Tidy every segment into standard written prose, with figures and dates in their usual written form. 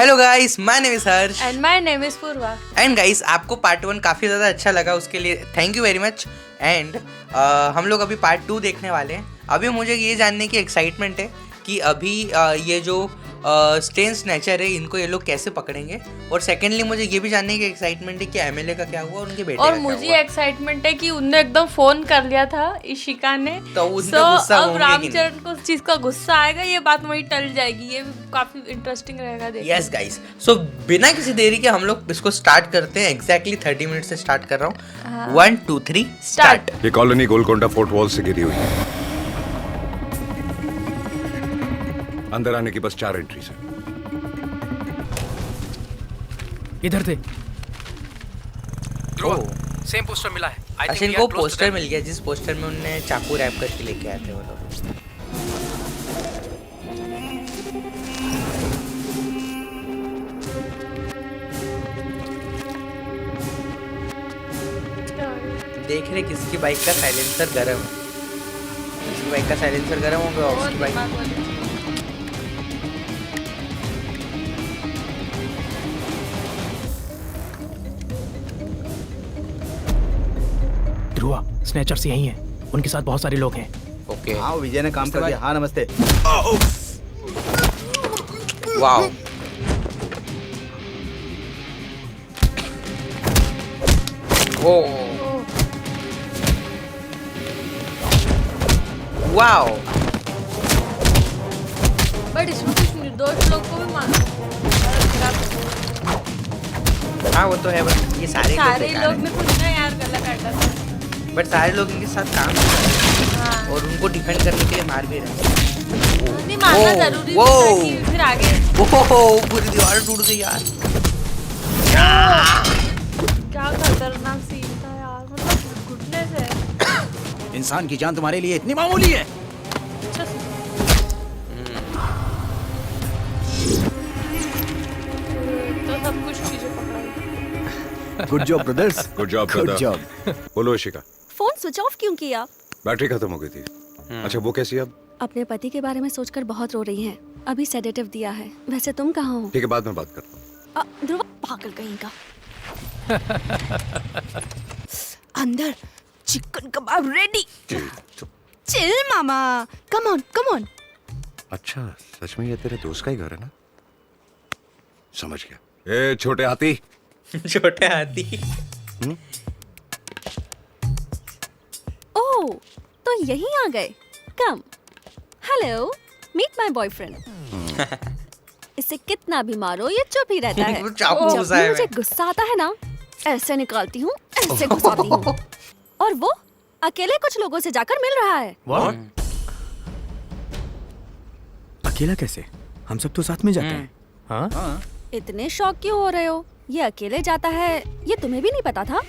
Hello guys, my name is Harsh and my name is Purva. And guys, आपको part 1 काफ़ी ज़्यादा अच्छा लगा, उसके लिए thank you very much. And हम लोग अभी पार्ट 2 देखने वाले हैं। अभी मुझे ये जानने की एक्साइटमेंट है कि अभी ये जो स्टेन स्नैचर है, इनको ये लोग कैसे पकड़ेंगे। और सेकेंडली मुझे ये भी जानने की एक्साइटमेंट है कि एमएलए का क्या हुआ और उनके बेटे और का क्या मुझे हुआ। एक्साइटमेंट है कि उनने एकदम फोन कर लिया था इशिका ने, तो उन पे गुस्सा अब होंगे कि रामचरण को उस चीज का गुस्सा आएगा, ये बात वही टल जाएगी। ये काफी इंटरेस्टिंग रहेगा देखने। यस गाइस, सो बिना किसी देरी के हम लोग इसको स्टार्ट करते हैं। एग्जैक्टली 30 मिनट से स्टार्ट कर रहा हूँ। 1 2 3 स्टार्ट। ये कॉलोनी गोलकोंडा फोर्ट वॉल से घिरी हुई है। अंदर आने की बस 4 एंट्रीज है। इधर थे। सेम पोस्टर मिला है। अच्छा, इनको पोस्टर मिल गया जिस पोस्टर में उनने चाकू रैप करके लेके आए थे वो लोग। देख रहे किसकी बाइक का साइलेंसर गरम है। किसकी बाइक का साइलेंसर गरम हो गया, उसकी बाइक। ध्रुवा, स्नैचर्स यही हैं। उनके साथ बहुत सारे लोग हैं। ओके, हाँ, विजय ने काम कर दिया। हाँ, नमस्ते। Wow, oh wow. बट इसमें कुछ निर्दोष लोग को भी मारो। हाँ वो तो है, बट ये सारे लोग में कुछ ना यार गलत आटा था। बट सारे लोग इनके साथ काम कर रहे हैं हाँ। और उनको डिफेंड करने के लिए मार भी रहे हैं। नहीं मारना जरूरी वो नहीं था कि फिर आगे ओहो, पूरी दीवार टूट गई यार। क्या खतरनाक सीन था यार, मतलब घुटने से। इंसान की जान तुम्हारे लिए इतनी मामूली है। अच्छा तो सब कुछ चीजें पकड़ाई। Good job brothers. Good job good दादा। जॉब। बोलो इशिका, फोन स्विच ऑफ क्यों किया? बैटरी खत्म हो गई थी। अच्छा, वो कैसी है अब? अपने पति के बारे में सोचकर बहुत रो रही हैं। अभी सेडेटिव दिया है। वैसे तुम कहाँ हो? ठीक है, बाद में बात करता हूँ। ध्रुव, पागल कहीं का। अंदर chicken kebab ready. Chill mama, come on come on. अच्छा, सच में ये तेरे दोस्त का ही घर है ना? समझ गया। ए छोटे हाथी। छोटे हाथी। ओह, तो यहीं आ गए। Come. Hello, meet my boyfriend. इसे कितना भी मारो ये चुप ही रहता है। वो चाकू जब घुसा भी है मुझे मैं। गुस्सा आता है ना, ऐसे निकालती हूँ, ऐसे घुसाती हूँ। और वो अकेले कुछ लोगों से जाकर मिल रहा है। व्हाट? अकेला कैसे? हम सब तो साथ में जाते हैं। हाँ? इतने शौक क्यों हो रहे हो? ये अकेले जाता है, ये तुम्हें भी नहीं पता था?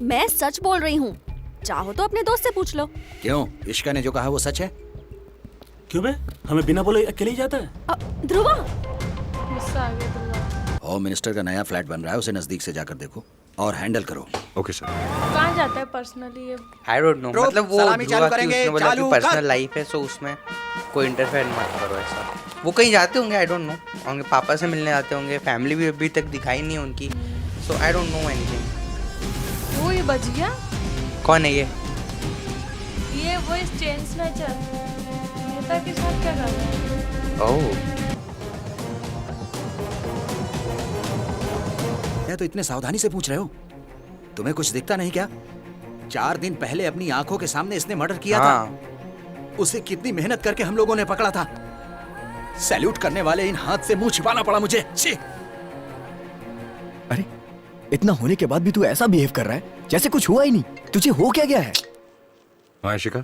मैं सच बोल रही हूँ। चाहो तो अपने दोस्त से पूछ लो। क्यों, इश्का ने जो कहा वो सच है? क्यों बे? हमें बिना बोले अकेले ही जाता है? ध्रुवा, गुस्सा आ गया तुम। होम मिनिस्टर का नया फ्लैट बन रहा है, उसे नजदीक से जाकर देखो और हैंडल करो। Okay sir. कहाँ जाता है पर्सनली ये? आई डोंट नो, ड्रॉप, मतलब वो सलामी चालू ध्रुवा की करेंगे, उसने बोला कि चालू पर्सनल कर। लाइफ है, सो उसमें कोई इंटरफेयर मत करो ऐसा। वो कहीं जाते होंगे, आई डोंट नो। उनके पापा से मिलने जाते होंगे, फैमिली भी अभी तक दिखाई नहीं है उनकी, सो आई डोंट नो एनीथिंग। वो ये बच गया। कौन है ये? ये वो इस चेन स्नैचर नेता के साथ क्या कर रहा है? ओह, मैं तो इतने सावधानी से पूछ रहे हो, तुम्हें कुछ दिखता नहीं क्या? 4 दिन पहले अपनी आंखों के सामने इसने मर्डर किया था। उसे कितनी मेहनत करके हम लोगों ने पकड़ा था। सैल्यूट करने वाले इन हाथ से मुंह छिपाना पड़ा मुझे। छी! अरे, इतना होने के बाद भी तू ऐसा बिहेव कर रहा है जैसे कुछ हुआ ही नहीं। तुझे हो क्या गया है? हाँ इशिका,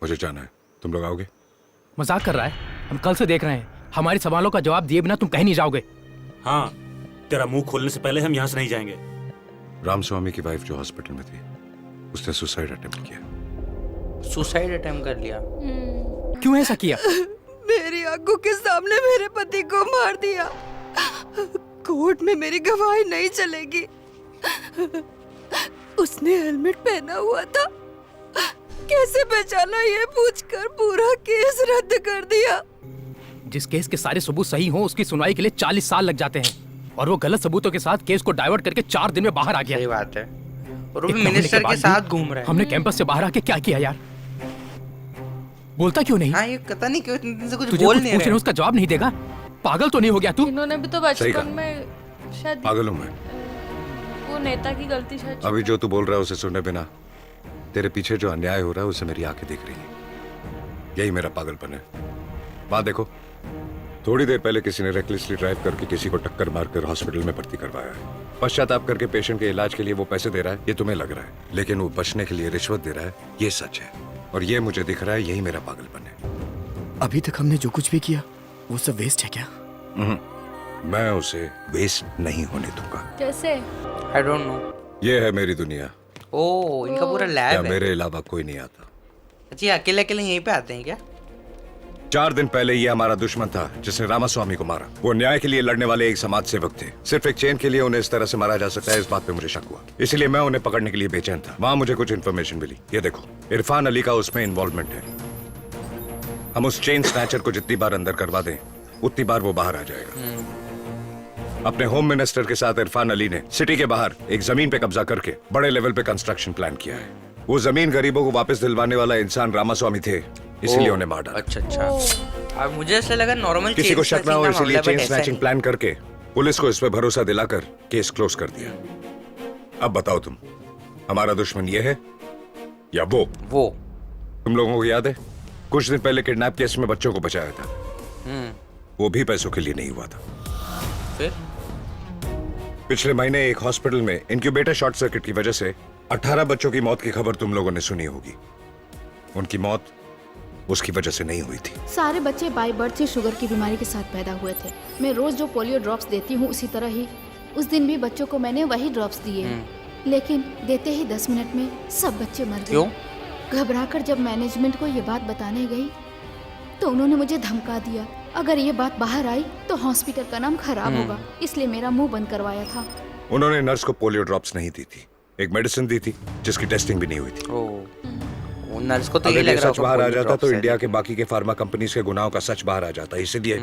मुझे जाना है। तुम लोग आओगे? मजाक कर रहा है? हम कल से देख रहे हैं। हमारे सवालों का जवाब दिए बिना तुम कहीं नहीं जाओगे। हाँ, तेरा मुंह खोलने से पहले हम यहाँ से नहीं जाएंगे। रामस्वामी की वाइफ जो हॉस्पिटल में थी, उसने सुसाइड अटेम्प्ट किया। सुसाइड अटेम्प्ट कर लिया? क्यों ऐसा किया? मेरी आंखों के सामने मेरे पति को मार दिया। कोर्ट में मेरी गवाही नहीं चलेगी। उसने हेलमेट पहना हुआ था, कैसे पहचाना ये पूछकर पूरा केस रद्द कर दिया। जिस केस के सारे सबूत सही हों उसकी सुनवाई के लिए 40 साल लग जाते हैं और वो गलत सबूतों के साथ केस को डाइवर्ट करके 4 दिन में बाहर आ गया। सही बात है। और वो भी इतना होने मिनिस्टर बाद के साथ भी घूम रहा है। हमने कैंपस से बाहर आके क्या किया यार? बोलता क्यों नहीं? हाँ, ये पता नहीं क्यों इतने दिन से कुछ तुझे बोल कुछ नहीं पूछने रहे। उसका जवाब नहीं देगा? पागल तो नहीं हो गया तू? इन्होंने भी तो सही कहा। बचपन में शायद पागल हूं मैं। वो नेता की गलती शायद अभी जो तू बोल रहा है उसे सुने बिना तेरे पीछे जो अन्याय हो रहा है उसे मेरी आंखें देख रही हैं। यही मेरा पागलपन है। बात देखो, थोड़ी देर पहले किसी ने रेकलेसली ड्राइव करके किसी को टक्कर मारकर हॉस्पिटल में भर्ती करवाया है। पश्चाताप करके पेशेंट के इलाज के लिए वो पैसे दे रहा है, ये तुम्हें लग रहा है, लेकिन वो बचने के लिए रिश्वत दे रहा है, ये सच है। और ये मुझे दिख रहा है, यही मेरा पागलपन है। अभी तक हमने जो कुछ भी किया वो सब वेस्ट है क्या? मैं उसे वेस्ट नहीं होने दूंगा। कैसे? I don't know. ये है मेरी दुनिया। ओ, इनका पूरा क्या लैब है। मेरे अलावा कोई नहीं आता? अच्छा, ये अकेले अकेले यहीं पे आते हैं क्या? 4 दिन पहले ये हमारा दुश्मन था जिसने रामास्वामी को मारा। वो न्याय के लिए लड़ने वाले एक समाज सेवक थे। सिर्फ एक चेन के लिए उन्हें इस तरह से मारा जा सकता है, इस बात पे मुझे शक हुआ। इसलिए मैं उन्हें पकड़ने के लिए बेचैन था। वहां मुझे कुछ इन्फॉर्मेशन मिली। ये देखो, इरफान अली का उसमें इन्वॉल्वमेंट है। हम उस चेन स्नैचर को जितनी बार अंदर करवा दें उतनी बार वो बाहर आ जाएगा। अपने होम मिनिस्टर के साथ इरफान अली ने सिटी के बाहर एक जमीन पे कब्जा करके बड़े लेवल पे कंस्ट्रक्शन प्लान किया है। वो जमीन गरीबों को वापस दिलवाने वाला इंसान रामास्वामी थे, इसलिए उन्हें मार डाला। अच्छा अच्छा। अब मुझे ऐसा लगा नॉर्मल किसी को शक ना हो इसलिए चेन स्नैचिंग प्लान करके पुलिस को इस पे भरोसा दिलाकर केस क्लोज कर दिया। अब बताओ तुम, हमारा दुश्मन ये है या वो? तुम लोगों को याद है कुछ दिन पहले किडनैप केस में बच्चों को बचाया था? वो भी पैसों के लिए नहीं हुआ था। फिर पिछले महीने एक हॉस्पिटल में इनक्यूबेटर शॉर्ट सर्किट की वजह से 18 बच्चों की मौत की खबर तुम लोगों ने सुनी होगी। उनकी मौत उसकी वजह से नहीं हुई थी। सारे बच्चे बाय बर्थ से शुगर की बीमारी के साथ पैदा हुए थे। मैं रोज जो पोलियो ड्रॉप्स देती हूँ उसी तरह ही उस दिन भी बच्चों को मैंने वही ड्रॉप्स दिए, लेकिन देते ही 10 मिनट में सब बच्चे मर क्यों? गए। घबराकर जब मैनेजमेंट को ये बात बताने गई तो उन्होंने मुझे धमका दिया, अगर ये बात बाहर आई तो हॉस्पिटल का नाम खराब होगा, इसलिए मेरा मुंह बंद करवाया था। उन्होंने नर्स को पोलियो ड्रॉप्स नहीं दी थी, एक मेडिसिन दी थी जिसकी टेस्टिंग भी नहीं हुई थी। वो नर्स को तो ये अगर लग ये रहा सच बाहर आ जाता तो इंडिया के बाकी के फार्मा कंपनीज के गुनाहों का सच बाहर आ जाता। इसलिए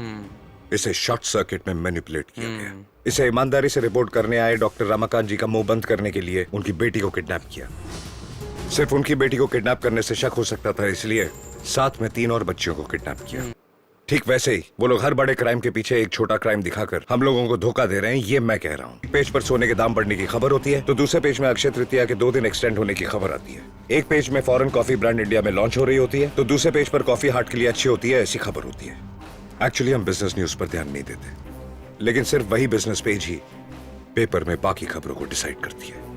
इसे शॉर्ट सर्किट में मैनिपुलेट किया गया। इसे ईमानदारी से रिपोर्ट करने आए डॉक्टर रमाकांत जी का मुंह बंद करने के लिए उनकी बेटी को किडनैप किया। सिर्फ उनकी बेटी को किडनैप करने से शक हो सकता था, इसलिए साथ में 3 और बच्चियों को किडनैप किया। ठीक वैसे ही वो लोग हर बड़े क्राइम के पीछे एक छोटा क्राइम दिखाकर हम लोगों को धोखा दे रहे हैं, ये मैं कह रहा हूँ। पेज पर सोने के दाम बढ़ने की खबर होती है तो दूसरे पेज में अक्षय तृतीया के 2 दिन एक्सटेंड होने की खबर आती है। एक पेज में फॉरेन कॉफी ब्रांड इंडिया में लॉन्च हो रही होती है तो दूसरे पेज पर कॉफी हार्ट के लिए अच्छी होती है, ऐसी खबर होती है। एक्चुअली हम बिजनेस न्यूज पर ध्यान नहीं देते, लेकिन सिर्फ वही बिजनेस पेज ही पेपर में बाकी खबरों को डिसाइड करती है।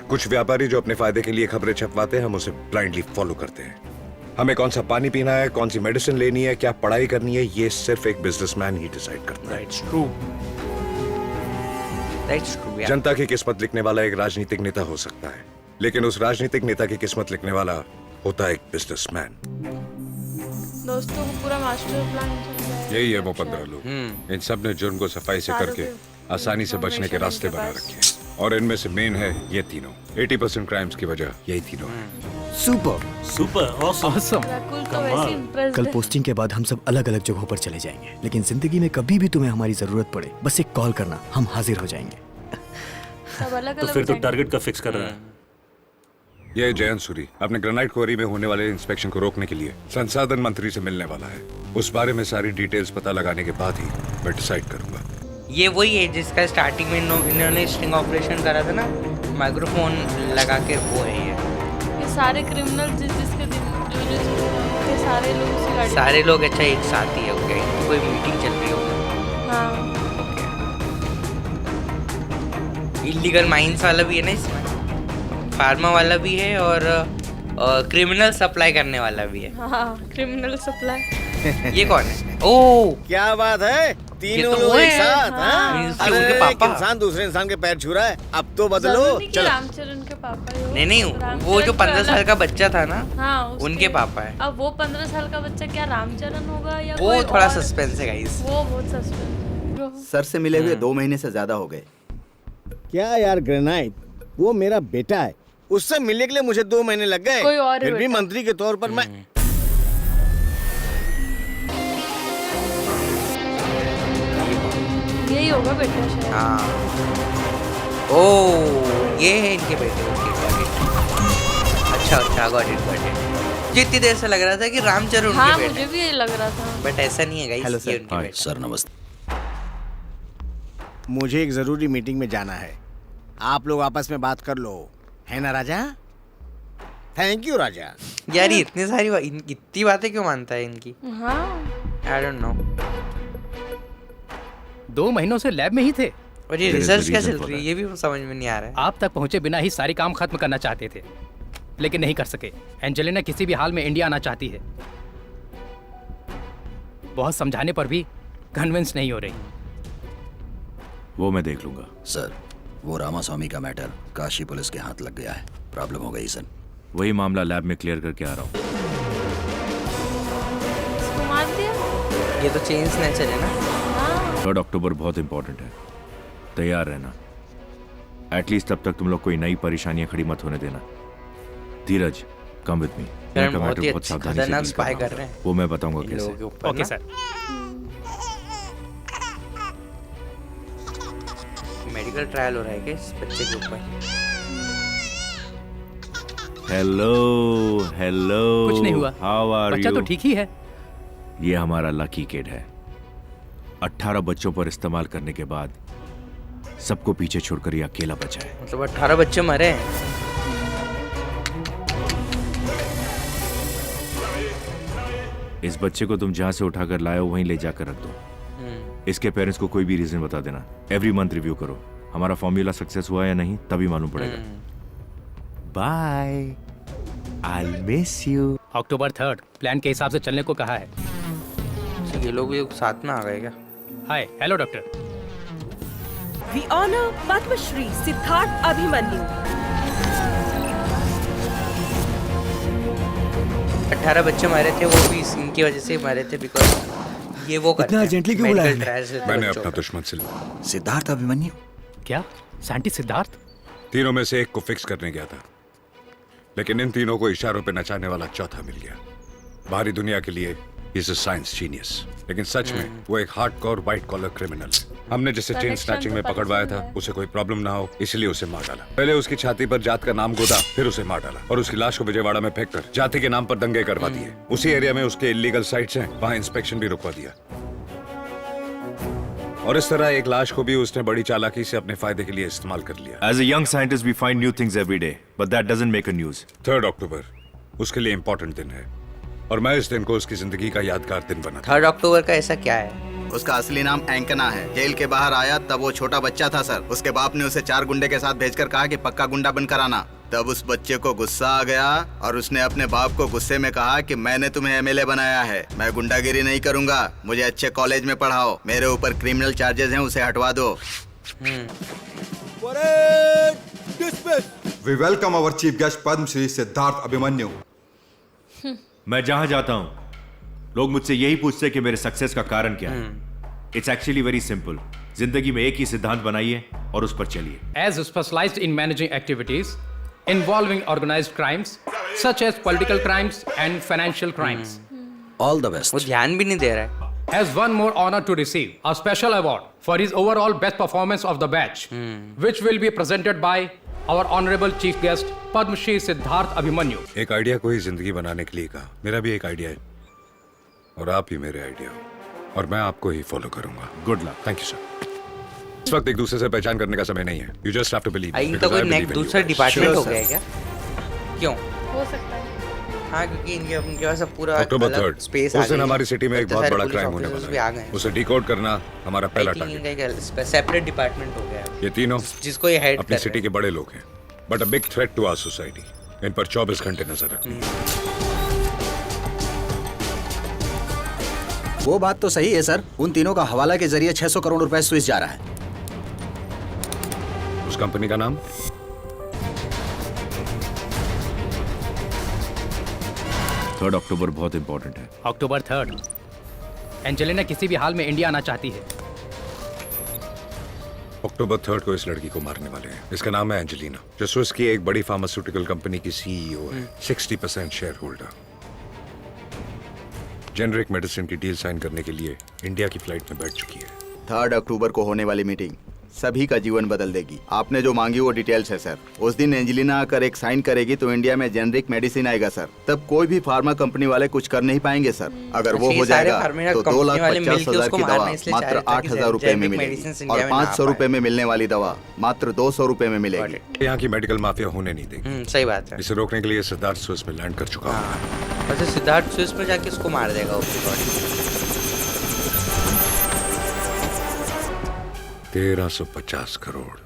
कुछ व्यापारी जो अपने फायदे के लिए खबरें छपवाते हैं, हम उसे ब्लाइंडली फॉलो करते हैं। हमें कौन सा पानी पीना है, कौन सी मेडिसिन लेनी है, क्या पढ़ाई करनी है, ये सिर्फ एक बिजनेसमैन ही डिसाइड करता है। That's true, yeah. जनता की किस्मत लिखने वाला एक राजनीतिक नेता हो सकता है, लेकिन उस राजनीतिक नेता की किस्मत लिखने वाला होता है एक बिजनेसमैन। दोस्तों को पूरा मास्टर प्लान चल रहा है। यही है वो 15 लोग। इन सब ने जुर्म को सफाई से करके आसानी से बचने के रास्ते बना रखे हैं, और इनमें से मेन है ये तीनों। 80% क्राइम्स की वजह यही तीनों है। Super. Super awesome. Awesome. Rakul तो वैसे impressed कल है। पोस्टिंग के बाद हम सब अलग अलग जगहों पर चले जाएंगे, लेकिन जिंदगी में कभी भी तुम्हें हमारी जरूरत पड़े बस एक कॉल करना, हम हाजिर हो जाएंगे। सब अलग तो अलग फिर तो टारगेट का फिक्स कर रहा है। ये जयंत सूरी अपने ग्रेनाइट क्वारी में होने वाले इंस्पेक्शन को रोकने के लिए संसाधन मंत्री से मिलने वाला है। उस बारे में सारी डिटेल्स पता लगाने के बाद ही मैं डिसाइड करूंगा। ये वही है जिसका स्टार्टिंग में इन्होंने स्टिंग ऑपरेशन करा था ना, माइक्रोफोन लगा के, वो है ये सारे क्रिमिनल जिसके जो सारे लोग उसी गाड़ी सारे लोग। अच्छा, एक साथ ही है, ओके। कोई मीटिंग चल रही होगी। हाँ इलीगल माइंस वाला भी है ना इसमें, फार्मा वाला भी है और क्रिमिनल सप्लाई करने वाला भी है। हाँ क्रिमिनल सप्लाई। ये कौन है? ओह, क्या बात है, तीनों ये तो लोग वो एक है। साथ। हाँ। हाँ? मीन्स कि अरे उनके एक पापा। इंसान दूसरे इंसान के पैर छू रहा है, अब तो बदलो। जरूरी नहीं कि चलो रामचरण के पापा ही हो। नहीं, वो जो रामचरण 15 साल अलग- का बच्चा था ना, हाँ उसके- उनके पापा है। अब वो 15 साल का बच्चा क्या रामचरण होगा या वो कोई थोड़ा और? सस्पेंस है गाइस। वो बहुत सस्पेंस। सर से मिले हुए 2 महीने से ज्यादा हो गए। क्या यार ग्रेनाइट, वो मेरा बेटा है, उससे मिलने के लिए मुझे 2 महीने लग गए। कोई और ही फिर भी बेटा। मंत्री के तौर पर मैं होगा बेटा शायद। हाँ, ओ ये है इनके बेटे। Okay got it. अच्छा गॉट इट। जितनी देर से लग रहा था कि रामचरण उनके हाँ बेटे, मुझे भी ये लग रहा था। बट ऐसा नहीं है गाइस, हेलो ये सर। उनके बेटे। सर नमस्ते। मुझे एक जरूरी मीटिंग में जाना है, आप लोग आपस में बात कर लो, है ना राजा? थैंक यू राजा। यार ये इतनी सारी इतनी बातें क्यों मानता है इनकी? हाँ आई डोंट नो। 2 महीनों से लैब में ही थे। और ये रिसर्च क्या चल रही है ये भी समझ में नहीं आ रहा है। आप तक पहुंचे बिना ही सारी काम खत्म करना चाहते थे, लेकिन नहीं कर सके। एंजेलिना किसी भी हाल में इंडिया आना चाहती है। बहुत समझाने पर भी कन्विंस नहीं हो रही। वो मैं देख लूंगा। सर वो रामास्वामी का मैटर काशी पुलिस के हाथ लग गया है, प्रॉब्लम हो गई सर। वही मामला लैब में क्लियर करके आ रहा हूँ। इसको मार दिया। ये तो चेन स्नैचर है ना। हाँ 3 अक्टूबर बहुत इंपॉर्टेंट है, तैयार रहना। एटलीस्ट तब तक तुम लोग कोई नई परेशानियां खड़ी मत होने देना। धीरज कम विद मी। यार बहुत खतरनाक स्पाई कर रहे हैं वो मैं बताऊंगा इन लोगों के कैसे। ऊपर। Okay sir. मेडिकल ट्रायल हो रहा है क्या इस बच्चे के ऊपर? हेलो कुछ नहीं हुआ। हाउ आर बच्चा यू? तो ठीक ही है। ये हमारा लकी किड है। 18 बच्चों पर इस्तेमाल करने के बाद सबको पीछे छोड़कर ये अकेला बचा है। मतलब 18 बच्चे मरे हैं। इस बच्चे को तुम जहां से उठाकर लाए हो वहीं ले जाकर रख दो। इसके पेरेंट्स को कोई भी रीजन बता देना। एवरी मंथ रिव्यू करो, हमारा फॉर्मूला सक्सेस हुआ या नहीं तभी मालूम पड़ेगा। Bye, I will miss you. October 3 plan के हिसाब से चलने को कहा है। ये लोग भी साथ में आ गए क्या? Hi, hello doctor. We honor Padmashri Siddharth Abhimanyu. 18 बच्चे मरे थे, वो भी इनकी वजह से मरे थे बिकॉज ये वो करते इतना urgently क्यों बुलाया हैं। मैंने अपना दुश्मन से सिद्धार्थ अभिमन्यु। क्या साइंटिस्ट सिद्धार्थ? तीनों में से एक को फिक्स करने गया था, लेकिन इन तीनों को इशारों पे नचाने वाला चौथा मिल गया। बाहरी दुनिया के लिए इज अ साइंस जीनियस, लेकिन सच में वो एक हार्डकोर व्हाइट कॉलर क्रिमिनल। हमने जिसे चेन स्नैचिंग में पकड़वाया था उसे कोई प्रॉब्लम ना हो इसलिए उसे मार डाला। पहले उसकी छाती पर जात का नाम गोदा, फिर उसे मार डाला और उसकी लाश को विजयवाड़ा में फेंककर जाति के नाम पर दंगे करवा दिए। उसी एरिया में उसके इलीगल साइट्स हैं, वहां इंस्पेक्शन भी रुकवा दिया। और इस तरह एक लाश को भी उसने बड़ी चालाकी से अपने फायदे के लिए इस्तेमाल कर लिया। As a young scientist, we find new things every day, but that doesn't make a news. 3 अक्टूबर उसके लिए इम्पोर्टेंट दिन है और मैं इस दिन को उसकी जिंदगी का यादगार दिन बना। 3 अक्टूबर का ऐसा क्या है? उसका असली नाम एंकना है। जेल के बाहर आया तब वो छोटा बच्चा था सर। उसके बाप ने उसे 4 गुंडे के साथ भेजकर कहा कि पक्का गुंडा बनकर आना। तब उस बच्चे को गुस्सा आ गया और उसने अपने बाप को गुस्से में कहा कि मैंने तुम्हें एमएलए बनाया है, मैं गुंडागिरी नहीं करूंगा, मुझे अच्छे कॉलेज में पढ़ाओ, मेरे ऊपर क्रिमिनल चार्जेस हैं उसे हटवा दो। We welcome our chief guest Padma Shri Siddharth Abhimanyu. मैं जहां जाता हूं लोग मुझसे यही पूछते हैं कि मेरे सक्सेस का कारण क्या है। It's actually very simple. जिंदगी में एक ही सिद्धांत बनाइए और उस पर चलिए। As specialized in managing activities involving organized crimes such as political crimes and financial crimes. All the best. वो ध्यान भी नहीं दे रहा है। Has one more honor to receive a special award for his overall best performance of the batch, which will be presented by our honorable chief guest Padma Shri Siddharth Abhimanyu. एक idea को ही जिंदगी बनाने के लिए कहा। मेरा भी एक आइडिया है और आप ही मेरे आइडिया हो और मैं आपको ही फॉलो करूंगा। Good luck. Thank you sir. इस वक्त एक दूसरे से पहचान करने का समय नहीं है। You just have to believe. इनका कोई दूसरा डिपार्टमेंट हो गया है क्या? क्यों? हो सकता है। हाँ क्योंकि इनके पास अब पूरा अक्टूबर 3 स्पेस उस दिन हमारी सिटी में एक बहुत बड़ा क्राइम होने वाला है। उसे डिकोड करना हमारा पहला टारगेट है। इनका सेपरेट डिपार्टमेंट हो गया है। ये तीनों जिसको ये हेड अपनी सिटी के बड़े लोग हैं, but a big threat to our society. इन पर 24 घंटे नजर रखनी है। वो बात तो सही है सर। उन तीनों का हवाला के जरिए 600 करोड़ रुपए स्विस जा रहा है। उस कंपनी का नाम? थर्ड अक्टूबर बहुत इंपॉर्टेंट है। अक्टूबर 3 एंजेलिना किसी भी हाल में इंडिया आना चाहती है। अक्टूबर 3 को इस लड़की को मारने वाले हैं। इसका नाम है एंजेलिना, जो स्विस की एक बड़ी फार्मास्यूटिकल कंपनी की सीईओ है, 60% शेयर होल्डर। जेनरिक मेडिसिन की डील साइन करने के लिए इंडिया की फ्लाइट में बैठ चुकी है। 3 अक्टूबर को होने वाली मीटिंग सभी का जीवन बदल देगी। आपने जो मांगी वो डिटेल्स है सर। उस दिन एंजेलिना आकर एक साइन करेगी तो इंडिया में जेनरिक मेडिसिन आएगा सर। तब कोई भी फार्मा कंपनी वाले कुछ कर नहीं पाएंगे सर। अगर वो हो जाएगा तो 2,50,000 की दवा मात्र 8,000 रुपए में मिलेगी और 500 रुपए में मिलने वाली दवा मात्र 200 रुपए में मिलेगी। यहाँ की मेडिकल माफिया होने नहीं देगी। सही बात है। इसे रोकने के लिए सिद्धार्थ स्विस में लैंड कर चुका हूँ। वैसे सिद्धार्थ स्विस में जाके इसको मार देगा उसकी बॉडी। 1350 करोड़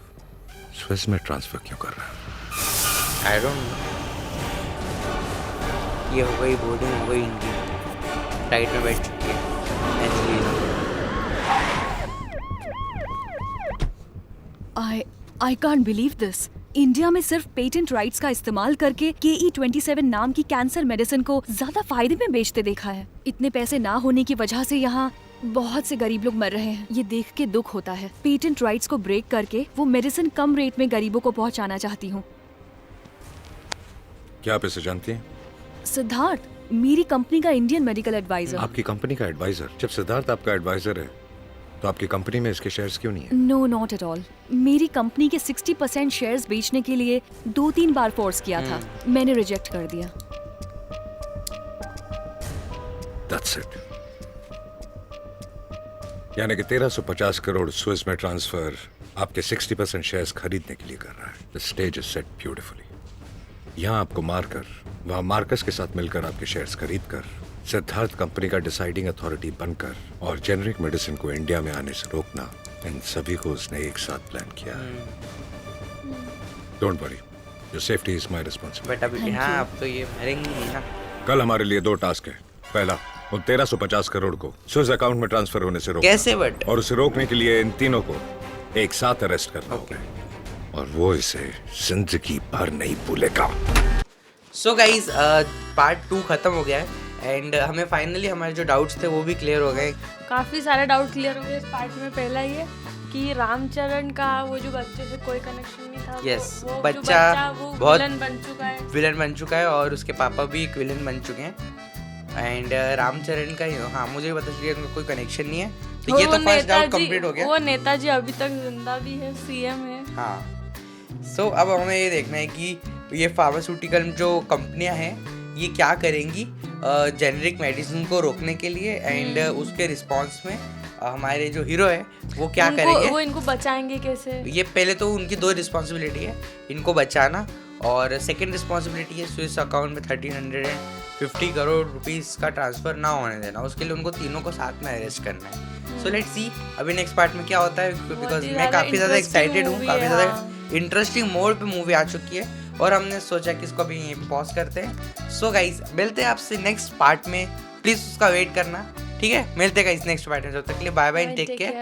स्विस में ट्रांसफर क्यों कर रहा है? I don't know. ये हो गई बोर्डिंग, हो गई इनकी। फ्लाइट में बैठ चुकी है Angelina. I can't believe this. India में सिर्फ पेटेंट राइट्स का इस्तेमाल करके KE27 नाम की कैंसर मेडिसिन को ज्यादा फायदे में बेचते देखा है। इतने पैसे ना होने की वजह से यहाँ बहुत से गरीब लोग मर रहे हैं। ये देख के दुख होता है। पेटेंट राइट्स को ब्रेक करके वो मेडिसिन कम रेट में गरीबों को पहुँचाना चाहती हूँ। क्या आप इसे जानती हैं? सिद्धार्थ, मेरी कंपनी का इंडियन मेडिकल एडवाइजर। आपकी कंपनी का एडवाइजर? जब सिद्धार्थ आपका एडवाइजर है तो आपकी कंपनी में इसके शेयर्स क्यों नहीं है? No, not at all. मेरी कंपनी के 60% शेयर्स बेचने के लिए 2-3 बार फोर्स किया था। मैंने रिजेक्ट कर दिया। That's it. यानी कि 1350 करोड़ स्विस में ट्रांसफर आपके 60% शेयर्स खरीदने के लिए कर रहा है। The stage is set beautifully. यहाँ आपको मारकर, वहाँ मार्कस के साथ मिलकर आपके शेयर्स खरीदकर सिद्धार्थ कंपनी का डिसाइडिंग अथॉरिटी बनकर और जेनरिक मेडिसिन को इंडिया में आने से रोकना, इन सभी को उसने एक साथ प्लान किया है। Don't worry, your safety is my responsibility. बेटा हाँ, अब तो ये मरेंगी नहीं ना। कल हमारे लिए 2 टास्क है। पहला, उन 1350 करोड़ को स्विस अकाउंट में ट्रांसफर होने से रोकना। कैसे बट? और उसे रोकने के लिए इन तीनों को एक साथ अरेस्ट करना होगा और वो इसे जिंदगी भर नहीं भूलेगा। सो गाइज, पार्ट 2 खत्म हो गया है एंड हमें फाइनली हमारे जो डाउट्स थे वो भी क्लियर हो गए। काफ़ी सारे डाउट क्लियर हो गए इस पार्ट में। पहला ये कि रामचरण का वो जो बच्चे से कोई कनेक्शन नहीं था। Yes, वो बच्चा वो बहुत विलन बन चुका है और उसके पापा भी एक विलन बन चुके हैं। एंड रामचरण का ही हाँ, मुझे भी पता चलिए उनका कोई कनेक्शन नहीं है। तो ये तो फर्स्ट डाउट कंप्लीट हो गया। वो नेताजी अभी तक जिंदा भी है, सीएम है। हाँ। सो अब हमें ये देखना है कि ये फार्मास्यूटिकल जो कंपनियां हैं ये क्या करेंगी जेनरिक मेडिसिन को रोकने के लिए एंड उसके रिस्पांस में हमारे जो हीरो है वो क्या करेंगे, वो इनको बचाएंगे कैसे। ये पहले तो उनकी 2 रिस्पॉन्सिबिलिटी है, इनको बचाना, और सेकंड रिस्पॉन्सिबिलिटी है स्विस अकाउंट में 1350 करोड़ रुपीस का ट्रांसफर ना होने देना। उसके लिए उनको तीनों को साथ में अरेस्ट करना है। सो लेट्स सी अभी नेक्स्ट पार्ट में क्या होता है, बिकॉज मैं काफ़ी ज़्यादा एक्साइटेड हूँ। काफ़ी ज़्यादा इंटरेस्टिंग मोड पे मूवी आ चुकी है और हमने सोचा कि इसको अभी यहीं पे पॉज करते हैं। सो गाइज, मिलते हैं आपसे नेक्स्ट पार्ट में। प्लीज़ उसका वेट करना, ठीक है? मिलते हैं गाइज नेक्स्ट पार्ट में। जब तक के लिए बाय बाय, टेक केयर।